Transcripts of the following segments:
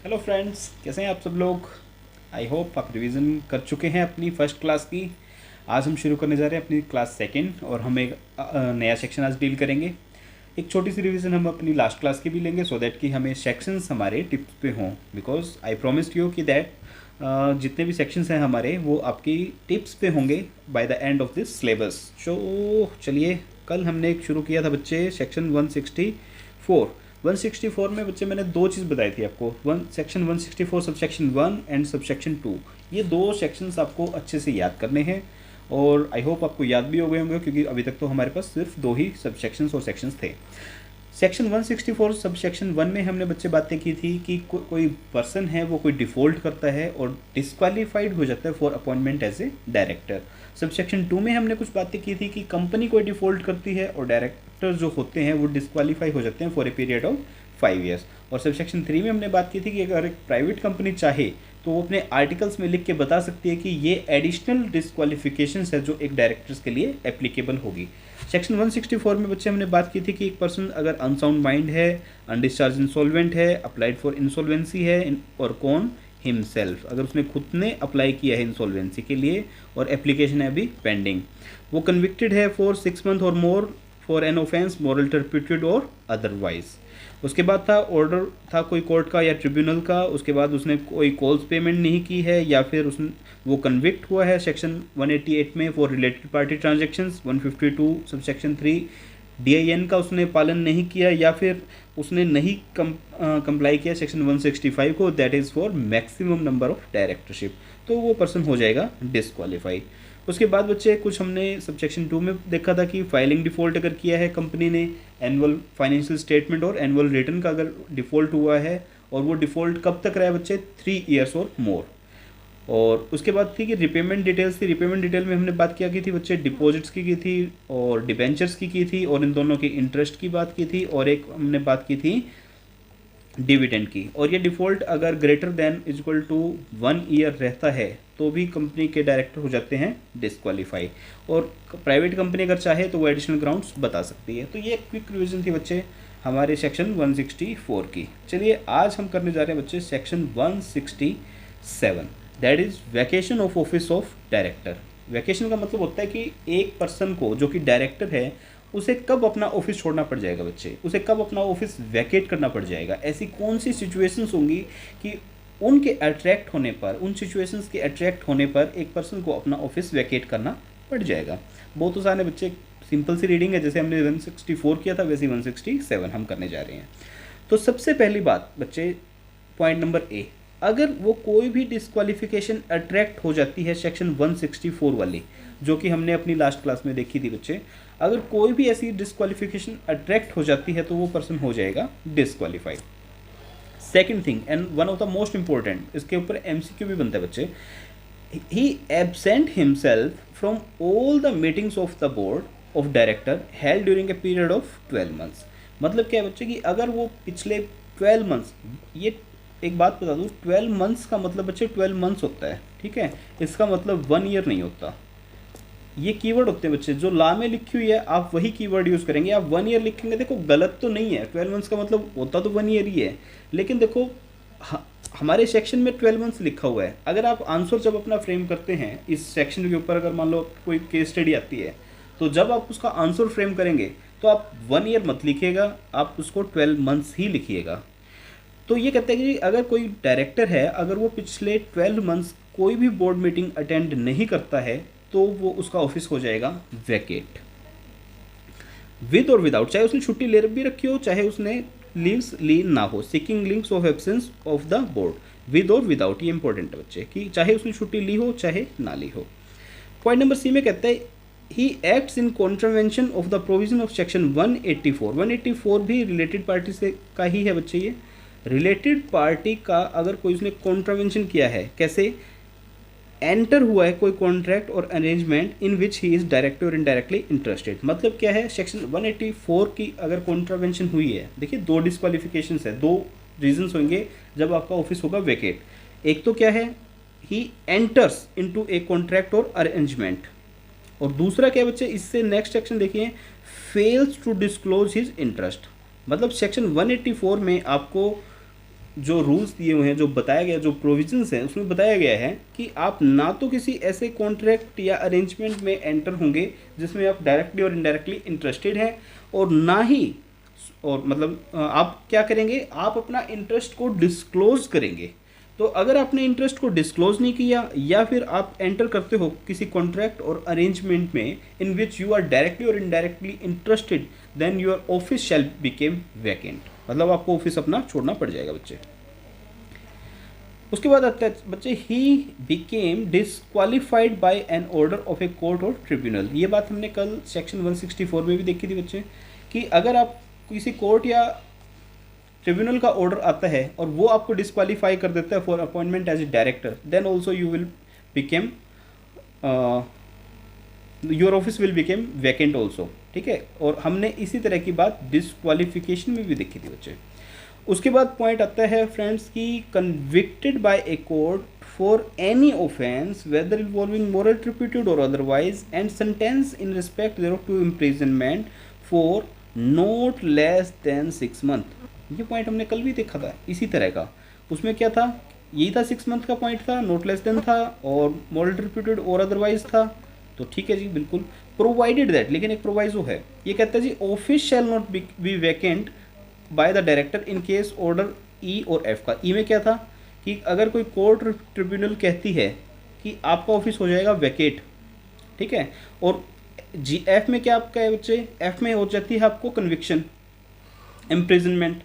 Hello friends, कैसे हैं आप सब लोग। आई होप आप रिवीजन कर चुके हैं अपनी फर्स्ट क्लास की। आज हम शुरू करने जा रहे हैं अपनी क्लास सेकंड और हम एक नया सेक्शन आज डील करेंगे। एक छोटी सी रिवीजन हम अपनी लास्ट क्लास की भी लेंगे सो दैट कि हमें सेक्शंस हमारे टिप्स पे हों, बिकॉज आई प्रॉमिस्ड यू कि दैट जितने भी सेक्शंस हैं हमारे वो आपकी टिप्स पे होंगे by the end of this syllabus. So चलिए, कल हमने एक शुरू किया था बच्चे सेक्शन 164 में बच्चे मैंने दो चीज़ बताई थी आपको। सेक्शन 164 सबसेक्शन 1 एंड सबसेक्शन 2, ये दो सेक्शंस आपको अच्छे से याद करने हैं और आई होप आपको याद भी हो गए होंगे, क्योंकि अभी तक तो हमारे पास सिर्फ दो ही सबसेक्शंस और सेक्शंस थे। सेक्शन 164 सब सेक्शन 1 में हमने बच्चे बातें की थी कि कोई पर्सन है वो कोई डिफ़ॉल्ट करता है और डिस्क्वालीफाइड हो जाता है for appointment as a director. Sub section 2 में हमने कुछ बातें की थी कि कंपनी कोई डिफ़ॉल्ट करती है और डायरेक्टर जो होते हैं वो डिस्क्वालीफाई हो जाते हैं for a period of 5 years. और सब सेक्शन 3 में हमने बात की थी कि अगर एक प्राइवेट कंपनी चाहे तो वो अपने आर्टिकल्स में लिख के बता सकती है कि ये एडिशनल डिस्क्वालिफिकेशंस है जो एक डायरेक्टर्स के लिए एप्लीकेबल होगी। सेक्शन 164 में बच्चे हमने बात की थी कि एक पर्सन अगर अनसाउंड माइंड है, अनडिस्चार्ज इंसॉल्वेंट है, अप्लाइड फॉर इंसॉल्वेंसी है और कौन हिमसेल्फ, अगर उसने खुद ने अप्लाई किया है इंसॉल्वेंसी के लिए और एप्लीकेशन है अभी पेंडिंग, वो कन्विक्टेड है फॉर 6 मंथ और more for an offence moral turpitude और अदरवाइज। उसके बाद था ऑर्डर था कोई कोर्ट का या ट्रिब्यूनल का, उसके बाद उसने कोई कॉल्स पेमेंट नहीं की है या फिर उसने वो कन्विक्ट हुआ है सेक्शन 188 में for related party transactions. 152 sub section 3 DIN का उसने पालन नहीं किया या फिर उसने नहीं कंप्लाई किया सेक्शन 165 को, that is for maximum number of directorship, तो वो पर्सन हो जाएगा डिस्क्वालीफाई। उसके बाद बच्चे कुछ हमने सबसेक्शन 2 में देखा था कि फाइलिंग डिफ़ॉल्ट अगर किया है कंपनी ने, एनुअल फाइनेंशियल स्टेटमेंट और एनुअल रिटर्न का अगर डिफ़ॉल्ट हुआ है और वो डिफ़ॉल्ट कब तक रहा है बच्चे, 3 ईयर्स और मोर। और उसके बाद थी कि रिपेमेंट डिटेल्स थी। रिपेमेंट डिटेल में हमने बात क्या की थी बच्चे, डिपॉजिट्स की थी और डिबेंचर्स की थी और इन दोनों की इंटरेस्ट की बात की थी और एक हमने बात की थी डिविडेंड की। और ये डिफ़ॉल्ट अगर greater than equal to 1 year रहता है तो भी कंपनी के डायरेक्टर हो जाते हैं डिस्क्वालीफाई, और प्राइवेट कंपनी अगर चाहे तो वो एडिशनल ग्राउंड्स बता सकती है। तो ये क्विक रिविजन थी बच्चे हमारे सेक्शन 164 की। चलिए आज हम करने जा रहे हैं बच्चे section 167, that is vacation of office of director. Vacation का मतलब होता है कि एक पर्सन को जो कि डायरेक्टर है उसे कब अपना ऑफिस छोड़ना पड़ जाएगा बच्चे, उसे कब अपना ऑफिस वैकेट करना पड़ जाएगा। ऐसी कौन सी सिचुएशंस होंगी कि उनके अट्रैक्ट होने पर, उन सिचुएशंस के अट्रैक्ट होने पर एक पर्सन को अपना ऑफिस वैकेट करना पड़ जाएगा। बहुत सारे बच्चे सिंपल सी रीडिंग है, जैसे हमने 164 किया था वैसे 167 हम करने जा रहे हैं। तो सबसे पहली बात बच्चे, पॉइंट नंबर ए, अगर वो कोई भी डिस्क्वालिफिकेशन अट्रैक्ट हो जाती है सेक्शन 164 वाली, जो कि हमने अपनी लास्ट क्लास में देखी थी बच्चे, अगर कोई भी ऐसी डिस्क्वालिफिकेशन अट्रैक्ट हो जाती है तो वो पर्सन हो जाएगा disqualified. Second thing and one of the most important, इसके ऊपर MCQ भी बनता है बच्चे, he absent himself from all the meetings of the board of director held during a period of 12 months. मतलब क्या है बच्चे कि अगर वो पिछले 12 मंथ्स, ये एक बात बता दूँ, 12 मंथ्स का मतलब बच्चे 12 मंथ्स होता है, ठीक है, इसका मतलब 1 ईयर नहीं होता। ये कीवर्ड होते हैं बच्चे, जो ला में लिखी हुई है आप वही कीवर्ड यूज़ करेंगे। आप 1 ईयर लिखेंगे, देखो गलत तो नहीं है, 12 मंथ्स का मतलब होता तो 1 ईयर ही है, लेकिन देखो हमारे सेक्शन में 12 मंथ्स लिखा हुआ है। अगर आप आंसर जब अपना फ्रेम करते हैं इस सेक्शन के ऊपर, अगर मान लो कोई केस स्टडी आती है तो जब आप उसका आंसर फ्रेम करेंगे तो आप 1 ईयर मत लिखिएगा, आप उसको 12 मंथ्स ही लिखिएगा। तो ये कहते हैं कि अगर कोई डायरेक्टर है, अगर वो पिछले 12 मंथ्स कोई भी बोर्ड मीटिंग अटेंड नहीं करता है तो वो उसका ऑफिस हो जाएगा वैकेट, विद और विदाउट, चाहे उसने छुट्टी ले भी रखी हो चाहे उसने लीव्स ली ना हो, seeking leaves of absence of the board, with और विदाउट, ये इंपॉर्टेंट है बच्चे कि चाहे उसने छुट्टी ली हो चाहे ना ली हो। पॉइंट नंबर सी में कहता है he acts in contravention of the provision of section 184। 184 भी रिलेटेड पार्टी से का ही है बच्चे। ये रिलेटेड पार्टी का अगर कोई उसने कॉन्ट्रावेंशन किया है, कैसे, एंटर हुआ है कोई कॉन्ट्रैक्ट और arrangement in which he is directly और इनडायरेक्टली इंटरेस्टेड। मतलब क्या है, सेक्शन 184 की अगर कॉन्ट्रावेंशन हुई है, देखिए दो डिस्क्वालिफिकेशन है, दो रीजंस होंगे जब आपका ऑफिस होगा वैकेट। एक तो क्या है, he enters into a contract और अरेंजमेंट, और दूसरा क्या है बच्चे, इससे नेक्स्ट सेक्शन देखिए, fails to disclose his interest. मतलब सेक्शन 184 में आपको जो रूल्स दिए हुए हैं, जो बताया गया, जो प्रोविजंस हैं, उसमें बताया गया है कि आप ना तो किसी ऐसे कॉन्ट्रैक्ट या अरेंजमेंट में एंटर होंगे जिसमें आप डायरेक्टली और इनडायरेक्टली इंटरेस्टेड हैं, और ना ही, और मतलब आप क्या करेंगे, आप अपना इंटरेस्ट को डिस्क्लोज करेंगे। तो अगर आपने इंटरेस्ट को डिस्क्लोज नहीं किया या फिर आप एंटर करते हो किसी कॉन्ट्रैक्ट और अरेंजमेंट में in which you are directly और indirectly interested, then your office shall become vacant, मतलब आपको ऑफिस अपना छोड़ना पड़ जाएगा बच्चे। उसके बाद आता है बच्चे, he become disqualified by an order of a court और ट्रिब्यूनल। ये बात हमने कल सेक्शन 164 में भी देखी थी बच्चे, कि अगर आप किसी कोर्ट या ट्रिब्यूनल का ऑर्डर आता है और वो आपको डिस्क्वालीफाई कर देता है for appointment as a director, then also you will become, your office will become vacant also, ठीक है। और हमने इसी तरह की बात डिस्क्वालिफिकेशन में भी देखी थी बच्चे। उसके बाद पॉइंट आता है फ्रेंड्स की, convicted by a court for any offence whether involving moral turpitude और otherwise and sentence in respect thereof to imprisonment for not less than 6 month. ये पॉइंट हमने कल भी देखा था इसी तरह का। उसमें क्या था, यही था 6 मंथ का पॉइंट था, नॉट लेस देन था, और मॉरल ट्रिब्यूटेड और अदरवाइज था। तो ठीक है जी, बिल्कुल प्रोवाइडेड दैट, लेकिन एक प्रोवाइजो है, ये कहता है G office shall not be vacant by the director in case order E और एफ का। ई में क्या था कि अगर कोई कोर्ट ट्रिब्यूनल कहती है कि आपका ऑफिस हो जाएगा वैकेट, ठीक है, और जी एफ में क्या आपका है बच्चे, एफ में हो जाती है आपको कन्विक्शन, इम्प्रिजनमेंट।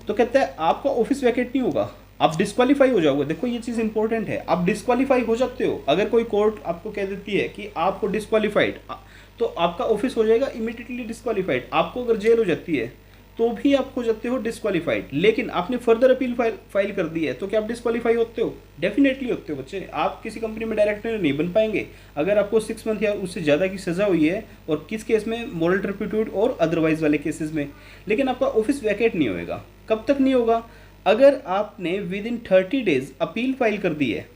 तो कहता है आपका ऑफिस वैकेट नहीं होगा, आप डिस्क्वालीफाई हो जाओगे। देखो ये चीज़ इंपॉर्टेंट है, आप डिस्क्वालीफाई हो जाते हो। अगर कोई कोर्ट आपको कह देती है कि आपको डिस्क्वालीफाइड, तो आपका ऑफिस हो जाएगा इमीडिएटली डिस्क्वालीफाइड। आपको अगर जेल हो जाती है तो भी आप हो जाते हो डिस्क्वालीफाइड, लेकिन आपने फर्दर अपील फाइल कर दी है तो क्या आप डिस्क्वालीफाई होते हो? डेफिनेटली होते हो बच्चे। आप किसी कंपनी में डायरेक्टर नहीं बन पाएंगे अगर आपको 6 मंथ या उससे ज़्यादा की सज़ा हुई है, और किस केस में, मॉरल टर्पिट्यूड और अदरवाइज वाले केसेस में। लेकिन आपका ऑफिस वैकेट नहीं होएगा। कब तक नहीं होगा? अगर आपने with in 30 days appeal file कर दी है।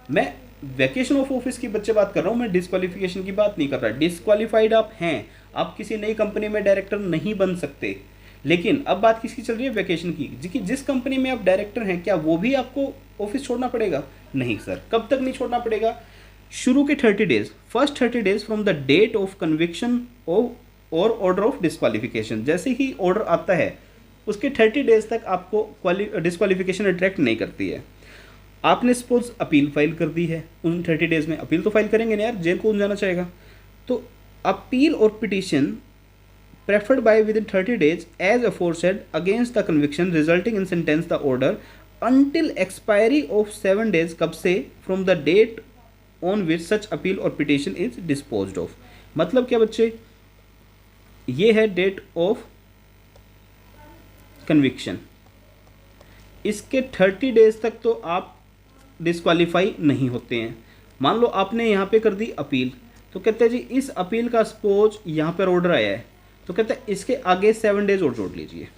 मैं वैकेशन ऑफ ऑफिस की बच्चे बात कर रहा हूँ, मैं डिस्क्वालिफिकेशन की बात नहीं कर रहा। डिस्क्वालीफाइड आप हैं, आप किसी नई कंपनी में डायरेक्टर नहीं बन सकते। लेकिन अब बात किसकी चल रही है? वैकेशन की। कि जिस कंपनी में आप डायरेक्टर हैं, क्या वो भी आपको ऑफिस छोड़ना पड़ेगा? नहीं सर। कब तक नहीं छोड़ना पड़ेगा? शुरू के 30 days, first 30 days from the date of conviction और ऑर्डर ऑफ डिस्क्वालिफिकेशन। जैसे ही ऑर्डर आता है उसके 30 डेज तक आपको डिस्क्वालिफिकेशन अट्रैक्ट नहीं करती है। आपने सपोज अपील फाइल कर दी है, उन 30 डेज में अपील तो फाइल करेंगे ना यार, जेल कौन जाना चाहेगा। तो अपील और petition preferred by within 30 days as aforesaid against the conviction resulting in sentence the order until expiry of 7 days. कब से? From the date on which such appeal और पिटिशन इज डिस्पोज्ड ऑफ। मतलब क्या बच्चे, ये है date of conviction. इसके 30 days तक तो आप डिस्क्वालीफाई नहीं होते हैं। मान लो आपने यहाँ पे कर दी अपील, तो कहते हैं जी इस अपील का सपोज यहाँ पर ऑर्डर आया है, तो कहते हैं इसके आगे 7 डेज और जोड़ लीजिए।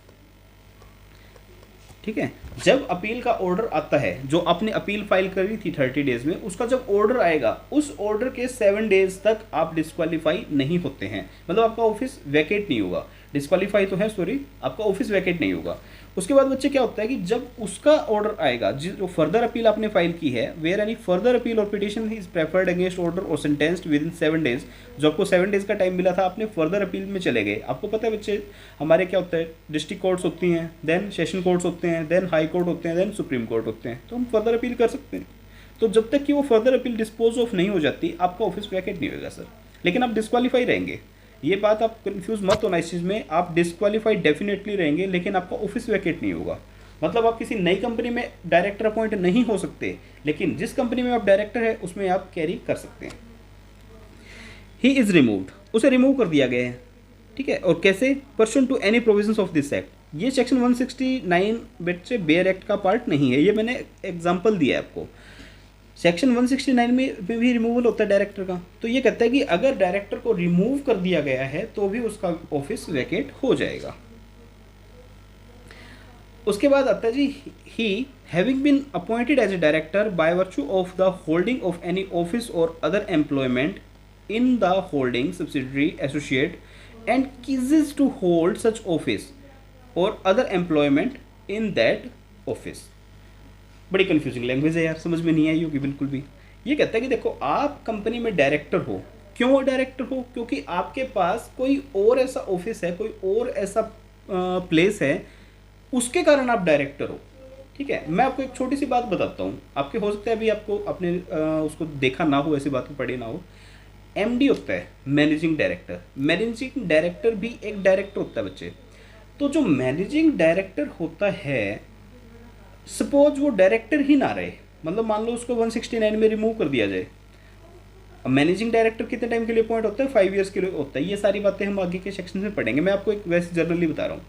ठीक है, जब अपील का ऑर्डर आता है, जो आपने अपील फाइल करी थी 30 डेज में, उसका जब ऑर्डर आएगा उस ऑर्डर के 7 डेज तक आप डिस्क्वालीफाई नहीं होते हैं। मतलब आपका ऑफिस वैकेट नहीं होगा। डिस्क्वालीफाई तो है, सॉरी, आपका ऑफिस वैकेट नहीं होगा। उसके बाद बच्चे क्या होता है कि जब उसका ऑर्डर आएगा, जो फर्दर अपील आपने फाइल की है, वेयर एनी फर्दर अपील और petition is preferred against order और सेंटेंस्ड विद इन 7 डेज, जो आपको 7 डेज का टाइम मिला था, आपने फर्दर अपील में चले गए। आपको पता है बच्चे, हमारे क्या होता है, डिस्ट्रिक्ट कोर्ट्स होती हैं, देन सेशन कोर्ट्स होते हैं, देन हाई कोर्ट होते हैं, देन सुप्रीम कोर्ट होते हैं, तो हम फर्दर अपील कर सकते हैं। तो जब तक कि वो फर्दर अपील डिस्पोज ऑफ नहीं हो जाती, आपका ऑफिस वैकेट नहीं होगा सर, लेकिन आप डिस्क्वालीफाई रहेंगे। ये बात आप कंफ्यूज मत होना इस चीज़ में, आप डिस्क्वालीफाइड डेफिनेटली रहेंगे, लेकिन आपका ऑफिस वैकेट नहीं होगा। मतलब आप किसी नई कंपनी में डायरेक्टर अपॉइंट नहीं हो सकते, लेकिन जिस कंपनी में आप डायरेक्टर है उसमें आप कैरी कर सकते हैं। ही इज रिमूव्ड, उसे रिमूव कर दिया गया है। ठीक है, और कैसे? Pursuant to any provisions of this act. ये सेक्शन 169 बच्चे बेयर एक्ट का पार्ट नहीं है, ये मैंने एग्जाम्पल दिया है आपको। सेक्शन 169 में भी रिमूवल होता है डायरेक्टर का। तो ये कहता है कि अगर डायरेक्टर को रिमूव कर दिया गया है तो भी उसका ऑफिस वैकेट हो जाएगा। उसके बाद आता है G, he having been appointed as a director by virtue of the holding of any office और other employment in the holding subsidiary associate and ceases to hold such office और other employment in that office. बड़ी confusing language है यार, समझ में नहीं आई होगी बिल्कुल भी। ये कहता है कि देखो आप कंपनी में डायरेक्टर हो, क्यों डायरेक्टर हो? क्योंकि आपके पास कोई और ऐसा ऑफिस है, कोई और ऐसा प्लेस है, उसके कारण आप डायरेक्टर हो। ठीक है, मैं आपको एक छोटी सी बात बताता हूँ, आपके हो सकता है अभी आपको अपने उसको देखा ना हो, ऐसी बात को पढ़ी ना हो। एमडी होता है मैनेजिंग डायरेक्टर, मैनेजिंग डायरेक्टर भी एक डायरेक्टर होता है बच्चे। तो जो मैनेजिंग डायरेक्टर होता है, सपोज वो डायरेक्टर ही ना रहे, मतलब मान लो उसको 169 में रिमूव कर दिया जाए। अब मैनेजिंग डायरेक्टर कितने टाइम के लिए अपॉइंट होता है? 5 ईयर्स के लिए होता है। ये सारी बातें हम आगे के सेक्शन में पढ़ेंगे, मैं आपको एक वैसे जनरली बता रहा हूँ।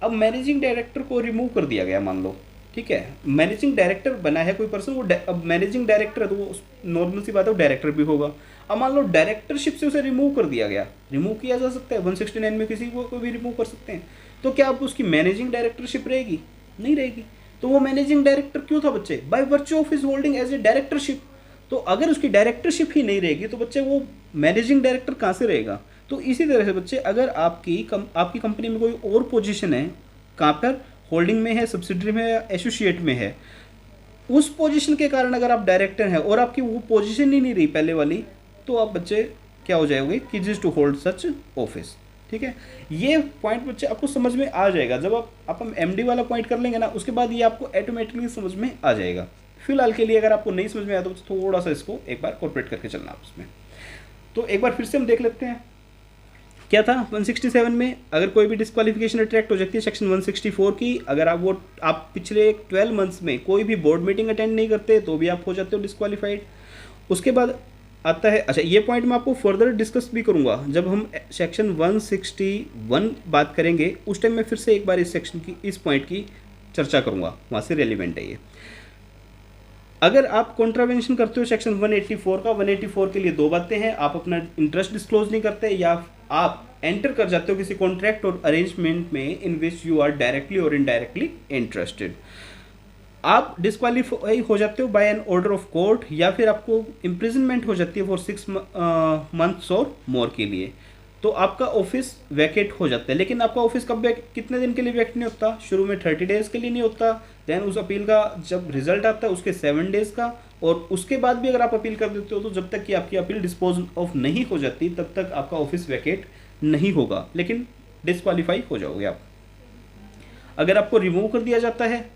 अब मैनेजिंग डायरेक्टर को रिमूव कर दिया गया मान लो, ठीक है, मैनेजिंग डायरेक्टर बना है कोई पर्सन, वो अब मैनेजिंग डायरेक्टर है तो वो नॉर्मल सी बात है वो डायरेक्टर भी होगा। अब मान लो डायरेक्टरशिप से उसे रिमूव कर दिया गया, रिमूव किया जा सकता है 169 में, किसी को भी रिमूव कर सकते हैं। तो क्या अब उसकी मैनेजिंग डायरेक्टरशिप रहेगी? नहीं रहेगी। तो वो मैनेजिंग डायरेक्टर क्यों था बच्चे? By virtue of his holding as a directorship. तो अगर उसकी डायरेक्टरशिप ही नहीं रहेगी तो बच्चे वो मैनेजिंग डायरेक्टर कहाँ से रहेगा? तो इसी तरह से बच्चे, अगर आपकी कंपनी में कोई और पोजीशन है, कहाँ पर? होल्डिंग में है, सब्सिडरी में है, एसोसिएट में है, उस पोजीशन के कारण अगर आप डायरेक्टर हैं और आपकी वो पोजीशन ही नहीं रही पहले वाली, तो आप बच्चे क्या हो जाओगे? कीजेस टू होल्ड सच ऑफिस। ठीक है, ये पॉइंट बच्चे आपको समझ में आ जाएगा। जब आप हम एमडी वाला पॉइंट कर लेंगे ना, उसके बाद ये आपको ऑटोमेटिकली समझ में आ जाएगा। फिलहाल के लिए अगर आपको नहीं समझ में आया तो थोड़ा सा इसको एक बार कॉर्पोरेट करके चलना आप उसमें। तो एक बार फिर से हम देख लेते हैं क्या था 167 में। अगर कोई भी डिस्क्वालिफिकेशन अट्रैक्ट हो जाती है सेक्शन 164 की, अगर आप पिछले 12 मंथ्स में कोई भी बोर्ड मीटिंग अटेंड नहीं करते तो भी आप हो जाते हो डिस्क्वालिफाइड। उसके बाद आता है, अच्छा ये पॉइंट मैं आपको फर्दर डिस्कस भी करूंगा जब हम सेक्शन 161 बात करेंगे, उस टाइम मैं फिर से एक बार इस सेक्शन की, इस पॉइंट की चर्चा करूंगा, वहाँ से रेलिवेंट है ये। अगर आप कॉन्ट्रावेंशन करते हो सेक्शन 184 का, 184 के लिए दो बातें हैं, आप अपना इंटरेस्ट डिस्क्लोज नहीं करते या आप एंटर कर जाते हो किसी कॉन्ट्रैक्ट और अरेंजमेंट में in which you are directly और इनडायरेक्टली इंटरेस्टेड, आप डिस्क्वालीफाई हो जाते हो by an order of court, या फिर आपको इम्प्रिजनमेंट हो जाती है फॉर 6 मंथ्स और मोर के लिए, तो आपका ऑफिस वैकेट हो जाता है। लेकिन आपका ऑफिस कब कितने दिन के लिए वैकेट नहीं होता? शुरू में 30 डेज के लिए नहीं होता, देन उस अपील का जब रिजल्ट आता है उसके 7 डेज का, और उसके बाद भी अगर आप अपील कर देते हो तो जब तक कि आपकी अपील डिस्पोज ऑफ नहीं हो जाती तब तक आपका ऑफिस वैकेट नहीं होगा, लेकिन डिस्क्वालीफाई हो जाओगे आप। अगर आपको रिमूव कर दिया जाता है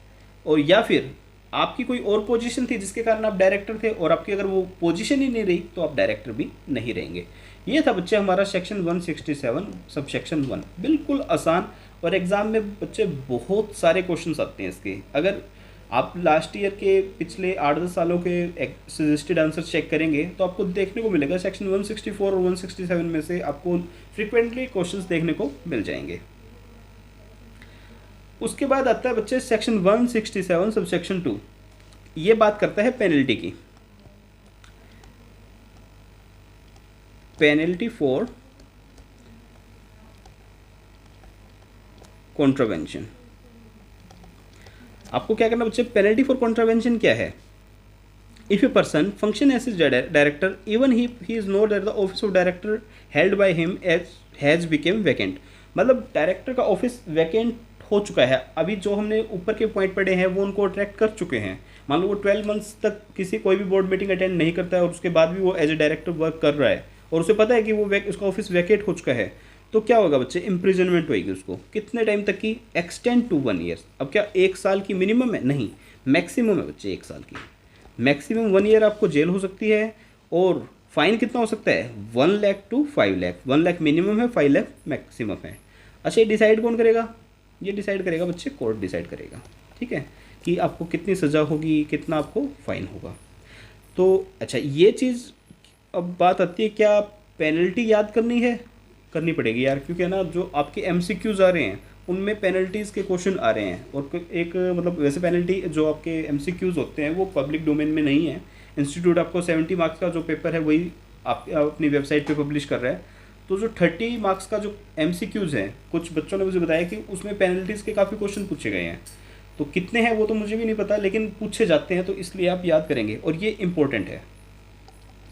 और या फिर आपकी कोई और पोजीशन थी जिसके कारण आप डायरेक्टर थे और आपकी अगर वो पोजीशन ही नहीं रही तो आप डायरेक्टर भी नहीं रहेंगे। ये था बच्चे हमारा सेक्शन 167 सब सेक्शन 1, बिल्कुल आसान, और एग्जाम में बच्चे बहुत सारे क्वेश्चंस आते हैं इसके। अगर आप लास्ट ईयर के पिछले 8-10 सालों के सजेस्टेड आंसर चेक करेंगे तो आपको देखने को मिलेगा सेक्शन 164 और 167 में से आपको फ्रिक्वेंटली क्वेश्चंस देखने को मिल जाएंगे। उसके बाद आता है बच्चे सेक्शन 167 सब सेक्शन 2, ये बात करता है पेनल्टी की, पेनल्टी फॉर कॉन्ट्रावेंशन। आपको क्या करना बच्चे? पेनल्टी फॉर कॉन्ट्रावेंशन क्या है? If a person function as director even he is note that the office of director held by him has become vacant, मतलब डायरेक्टर का ऑफिस वैकेंट हो चुका है, अभी जो हमने ऊपर के पॉइंट पढ़े हैं वो उनको अट्रैक्ट कर चुके हैं। मान लो वो 12 मंथ्स तक कोई भी बोर्ड मीटिंग अटेंड नहीं करता है और उसके बाद भी वो एज ए डायरेक्टर वर्क कर रहा है और उसे पता है कि वो उसका ऑफिस वैकेट हो चुका है, तो क्या होगा बच्चे? इम्प्रिजनमेंट होगी उसको। कितने टाइम तक की? Extend to 1 year. अब क्या 1 साल की मिनिमम है? नहीं, मैक्सिमम है बच्चे 1 साल की, मैक्सिमम 1 ईयर आपको जेल हो सकती है। और फाइन कितना हो सकता है? 1 लाख टू 5 लाख। 1 लाख मिनिमम है, 5 लाख मैक्सिमम है। अच्छा, ये डिसाइड कौन करेगा? ये डिसाइड करेगा बच्चे कोर्ट डिसाइड करेगा, ठीक है, कि आपको कितनी सज़ा होगी, कितना आपको फाइन होगा। तो अच्छा, ये चीज़ अब बात आती है, क्या पेनल्टी याद करनी है? करनी पड़ेगी यार, क्योंकि है ना जो आपके MCQs आ रहे हैं उनमें पेनल्टीज़ के क्वेश्चन आ रहे हैं, और एक मतलब वैसे पेनल्टी जो आपके MCQs होते हैं वो पब्लिक डोमेन में नहीं है। इंस्टीट्यूट आपको 70 मार्क्स का जो पेपर है वही आप अपनी वेबसाइट पे पब्लिश कर रहा है। तो जो 30 मार्क्स का जो MCQs हैं, कुछ बच्चों ने मुझे बताया कि उसमें पेनल्टीज़ के काफ़ी क्वेश्चन पूछे गए हैं, तो कितने हैं वो तो मुझे भी नहीं पता, लेकिन पूछे जाते हैं तो इसलिए आप याद करेंगे, और ये इंपॉर्टेंट है।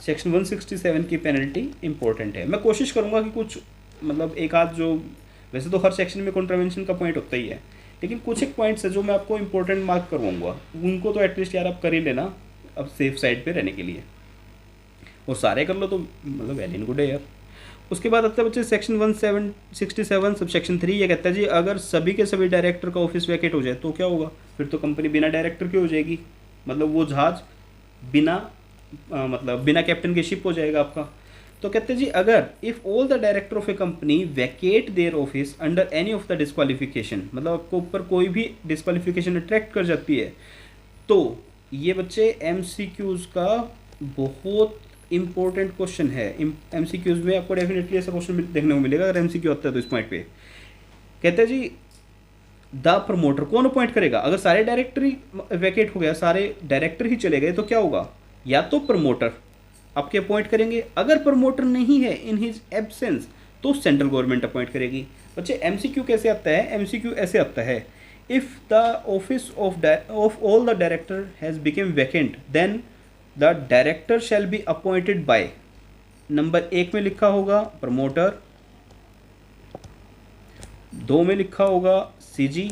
सेक्शन 167 की पेनल्टी इंपॉर्टेंट है। मैं कोशिश करूंगा कि कुछ मतलब एक आध जो, वैसे तो हर सेक्शन में कॉन्ट्रावेंशन का पॉइंट होता ही है, लेकिन कुछ एक पॉइंट्स है जो मैं आपको इंपॉर्टेंट मार्क करवाऊंगा, उनको तो एटलीस्ट यार आप कर ही लेना अब सेफ साइड पे रहने के लिए, और सारे कर लो तो मतलब वेल इन गुड है यार। उसके बाद आता है बच्चे सेक्शन 1767 सब सेक्शन 3, ये कहता है जी अगर सभी के सभी डायरेक्टर का ऑफिस वैकेट हो जाए तो क्या होगा, फिर तो कंपनी बिना डायरेक्टर की हो जाएगी, मतलब वो जहाज बिना मतलब बिना कैप्टन के शिप हो जाएगा आपका। तो कहते हैं जी अगर if all the director of A company Venkat their office under any of the disqualification, मतलब आपको ऊपर कोई भी डिस्क्वालिफिकेशन अट्रैक्ट कर जाती है, तो ये बच्चे एमसीक्यूज़ का बहुत इंपॉर्टेंट क्वेश्चन है। एमसीक्यूज़ में आपको डेफिनेटली ऐसा क्वेश्चन देखने को मिलेगा अगर एमसीक्यू आता है तो इस पॉइंट पे। कहते हैं जी द प्रमोटर कौन अपॉइंट करेगा, अगर सारे डायरेक्टर ही वैकेट हो गया, सारे डायरेक्टर ही चले गए तो क्या होगा, या तो प्रमोटर आपके अपॉइंट करेंगे, अगर प्रमोटर नहीं है इन हिज एब्सेंस तो सेंट्रल गवर्नमेंट अपॉइंट करेगी। बच्चे एमसीक्यू कैसे आता है, एमसीक्यू ऐसे आता है, if the office of all the director has become vacant then the director shall be appointed by, number 1 में लिखा होगा प्रमोटर, 2 में लिखा होगा सीजी,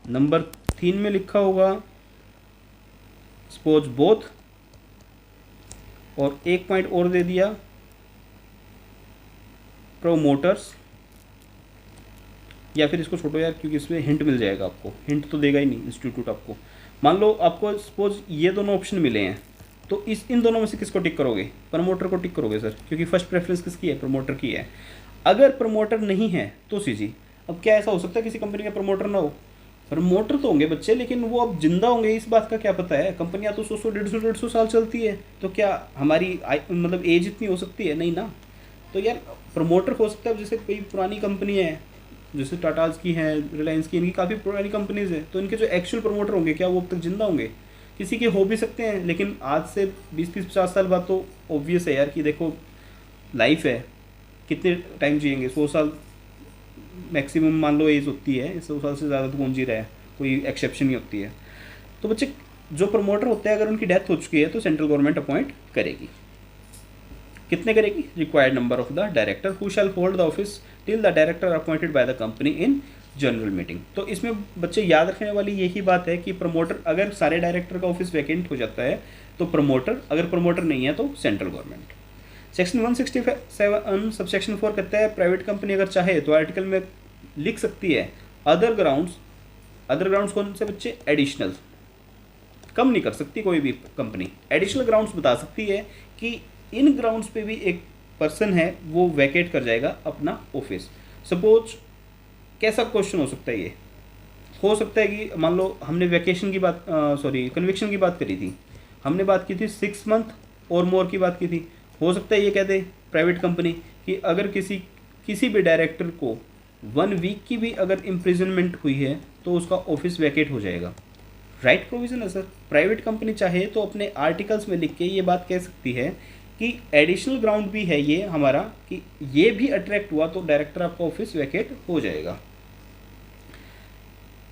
नंबर 3 में लिखा होगा सपोज बोथ, और एक पॉइंट और दे दिया प्रोमोटर्स, या फिर इसको छोड़ो यार क्योंकि इसमें हिंट मिल जाएगा आपको, हिंट तो देगा ही नहीं इंस्टीट्यूट आपको। मान लो आपको सपोज ये दोनों ऑप्शन मिले हैं, तो इन दोनों में से किसको टिक करोगे, प्रमोटर को टिक करोगे सर, क्योंकि फर्स्ट प्रेफरेंस किसकी है, प्रमोटर की है। अगर प्रमोटर नहीं है तो सीजी। अब क्या ऐसा हो सकता है किसी कंपनी का प्रमोटर ना हो, प्रमोटर तो होंगे बच्चे, लेकिन वो अब जिंदा होंगे इस बात का क्या पता है, कंपनियां तो 100 150 साल चलती है, तो क्या हमारी मतलब एज इतनी हो सकती है, नहीं ना। तो यार प्रमोटर हो सकता है, जैसे कोई पुरानी कंपनी है जैसे टाटाज की है, रिलायंस की, इनकी काफ़ी पुरानी कंपनीज है, तो इनके जो एक्चुअल प्रमोटर होंगे क्या वो अब तक जिंदा होंगे, किसी के हो भी सकते हैं, लेकिन आज से 20-30-50 साल बाद तो ऑब्वियस है यार कि देखो लाइफ है, कितने टाइम जिएंगे, 100 साल मैक्सिमम मान लो एज होती है, 100 साल से ज़्यादा तो कौन जी रहा है, कोई एक्सेप्शन ही होती है। तो बच्चे जो प्रमोटर होते हैं अगर उनकी डेथ हो चुकी है तो सेंट्रल गवर्नमेंट अपॉइंट करेगी, कितने करेगी, required number of the director who shall hold the office till the director appointed by the company in general meeting. तो इसमें बच्चे याद रखने वाली यही बात है कि प्रमोटर, अगर सारे डायरेक्टर का ऑफिस वैकेंट हो जाता है तो प्रमोटर, अगर प्रमोटर नहीं है तो सेंट्रल गवर्नमेंट। सेक्शन 167 सबसेक्शन 4 कहता है प्राइवेट कंपनी अगर चाहे तो आर्टिकल में लिख सकती है अदर ग्राउंड्स, अदर ग्राउंड्स कौन से बच्चे, एडिशनल, कम नहीं कर सकती कोई भी कंपनी, एडिशनल ग्राउंड्स बता सकती है कि इन ग्राउंड्स पे भी एक पर्सन है वो वैकेट कर जाएगा अपना ऑफिस। सपोज कैसा क्वेश्चन हो सकता है, ये हो सकता है कि मान लो हमने वैकेशन की बात कन्विक्शन की बात करी थी, हमने बात की थी 6 मंथ और मोर की बात की थी, हो सकता है ये कह दे प्राइवेट कंपनी कि अगर किसी भी डायरेक्टर को 1 वीक की भी अगर इम्प्रिजनमेंट हुई है तो उसका ऑफिस वैकेट हो जाएगा। राइट प्रोविज़न है सर, प्राइवेट कंपनी चाहे तो अपने आर्टिकल्स में लिख के ये बात कह सकती है कि एडिशनल ग्राउंड भी है ये हमारा, कि ये भी अट्रैक्ट हुआ तो डायरेक्टर आपका ऑफिस वैकेट हो जाएगा।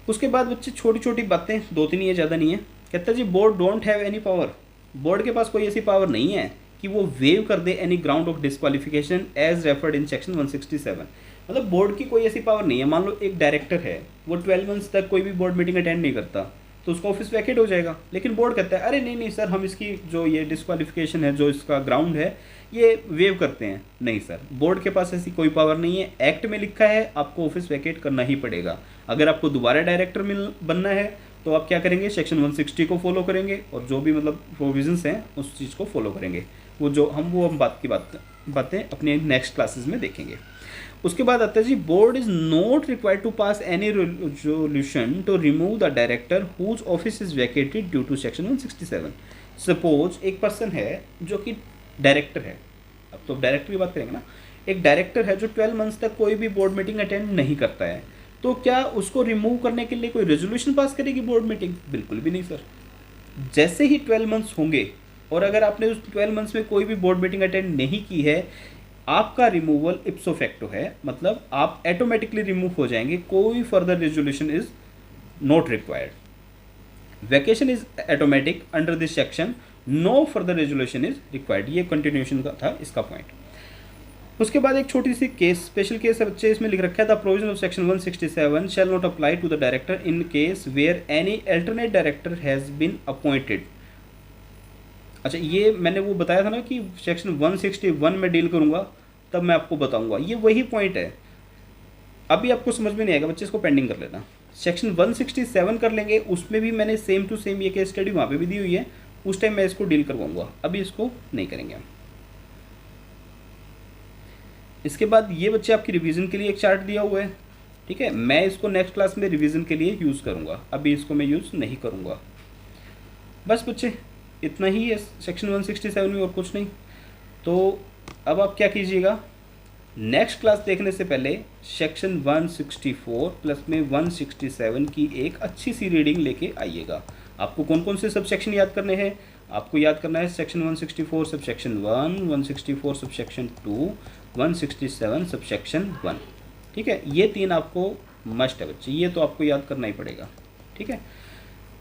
उसके बाद बच्चे छोटी छोटी बातें, 2-3 ये ज़्यादा नहीं है, कहता है जी board don't have any power, board के पास कोई ऐसी पावर नहीं है कि वो वेव कर दे any ground of disqualification as referred in section 167। मतलब बोर्ड की कोई ऐसी पावर नहीं है, मान लो एक डायरेक्टर है वो 12 मंथ्स तक कोई भी बोर्ड मीटिंग अटेंड नहीं करता तो उसका ऑफिस वैकेट हो जाएगा, लेकिन बोर्ड कहता है अरे नहीं सर हम इसकी जो ये डिस्क्वालिफिकेशन है, जो इसका ग्राउंड है ये वेव करते हैं। नहीं सर, बोर्ड के पास ऐसी कोई पावर नहीं है, एक्ट में लिखा है आपको ऑफिस वैकेट करना ही पड़ेगा। अगर आपको दोबारा डायरेक्टर बनना है तो आप क्या करेंगे, सेक्शन 160 को फॉलो करेंगे और जो भी मतलब प्रोविजंस हैं उस चीज़ को फॉलो करेंगे। वो हम बातें अपने नेक्स्ट क्लासेस में देखेंगे। उसके बाद आता है जी board is not required to pass any resolution to remove the director whose office is vacated due to section 167। Suppose एक पर्सन है जो कि डायरेक्टर है, अब तो डायरेक्टर की बात करेंगे ना, एक डायरेक्टर है जो 12 मंथ्स तक कोई भी बोर्ड मीटिंग अटेंड नहीं करता है, तो क्या उसको रिमूव करने के लिए कोई रेजोल्यूशन पास करेगी बोर्ड मीटिंग? बिल्कुल भी नहीं सर। जैसे ही 12 मंथ्स होंगे और अगर आपने उस 12 मंथ्स में कोई भी बोर्ड मीटिंग अटेंड नहीं की है, आपका रिमूवल इप्सो फैक्टो है, मतलब आप ऑटोमेटिकली रिमूव हो जाएंगे, कोई further resolution is not required. Vacation is automatic under this section, no further resolution is required. ये कंटिन्यूएशन का था इसका पॉइंट। उसके बाद एक छोटी सी केस, स्पेशल केस है बच्चे, इसमें लिख रखा है the provision of section 167 shall not apply to the director in case where any alternate director has been appointed. अच्छा, ये मैंने वो बताया था ना कि सेक्शन 161 में डील करूँगा, तब मैं आपको बताऊँगा, ये वही पॉइंट है। अभी आपको समझ में नहीं आएगा बच्चे, इसको पेंडिंग कर लेना। सेक्शन 167 कर लेंगे, उसमें भी मैंने सेम टू सेम ये केस स्टडी वहाँ पे भी दी हुई है, उस टाइम मैं इसको डील करवाऊँगा, अभी इसको नहीं करेंगे हम। इसके बाद ये बच्चे आपकी रिवीजन के लिए एक चार्ट दिया हुआ है, ठीक है, मैं इसको नेक्स्ट क्लास में रिवीजन के लिए यूज़ करूँगा, अभी इसको मैं यूज़ नहीं करूँगा। बस बच्चे इतना ही है सेक्शन 167 में, और कुछ नहीं। तो अब आप क्या कीजिएगा, नेक्स्ट क्लास देखने से पहले सेक्शन 164 प्लस में 167 की एक अच्छी सी रीडिंग लेके आइएगा। आपको कौन कौन से सब सेक्शन याद करने हैं? आपको याद करना है सेक्शन 164 सब सेक्शन 1, 164 सब सेक्शन 2, 167 सब सेक्शन 1, ठीक है। ये 3 आपको मस्ट है बच्चे, ये तो आपको याद करना ही पड़ेगा, ठीक है।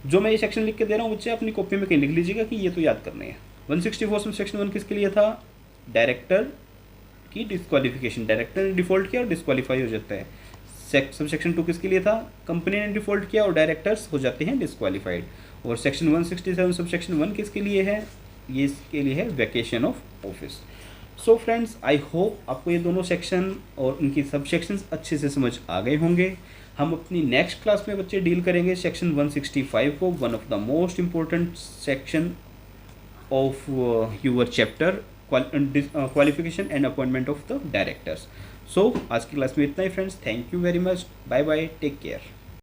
जो मैं ये सेक्शन लिख के दे रहा हूँ बच्चे, अपनी कॉपी में कहीं लिख लीजिएगा कि ये तो याद करने हैं। 164 सब सेक्शन 1 किसके लिए था? डायरेक्टर की डिस्क्वालिफिकेशन, डायरेक्टर ने डिफ़ॉल्ट किया और डिस्क्वालीफाई हो जाता है। सब सेक्शन 2 किसके लिए था? कंपनी ने डिफ़ॉल्ट किया और डायरेक्टर्स हो जाते हैं डिस्क्वालीफाइड। और सेक्शन 167 सब सेक्शन 1 किसके लिए है? ये इसके लिए है vacation of office. So friends, I hope आपको ये दोनों सेक्शन और उनकी सब सेक्शंस अच्छे से समझ आ गए होंगे। हम अपनी नेक्स्ट क्लास में बच्चे डील करेंगे सेक्शन 165 को, one of the most important section of your chapter qualification and appointment of the directors. So आज की क्लास में इतना ही friends, thank you very much, bye bye, take care.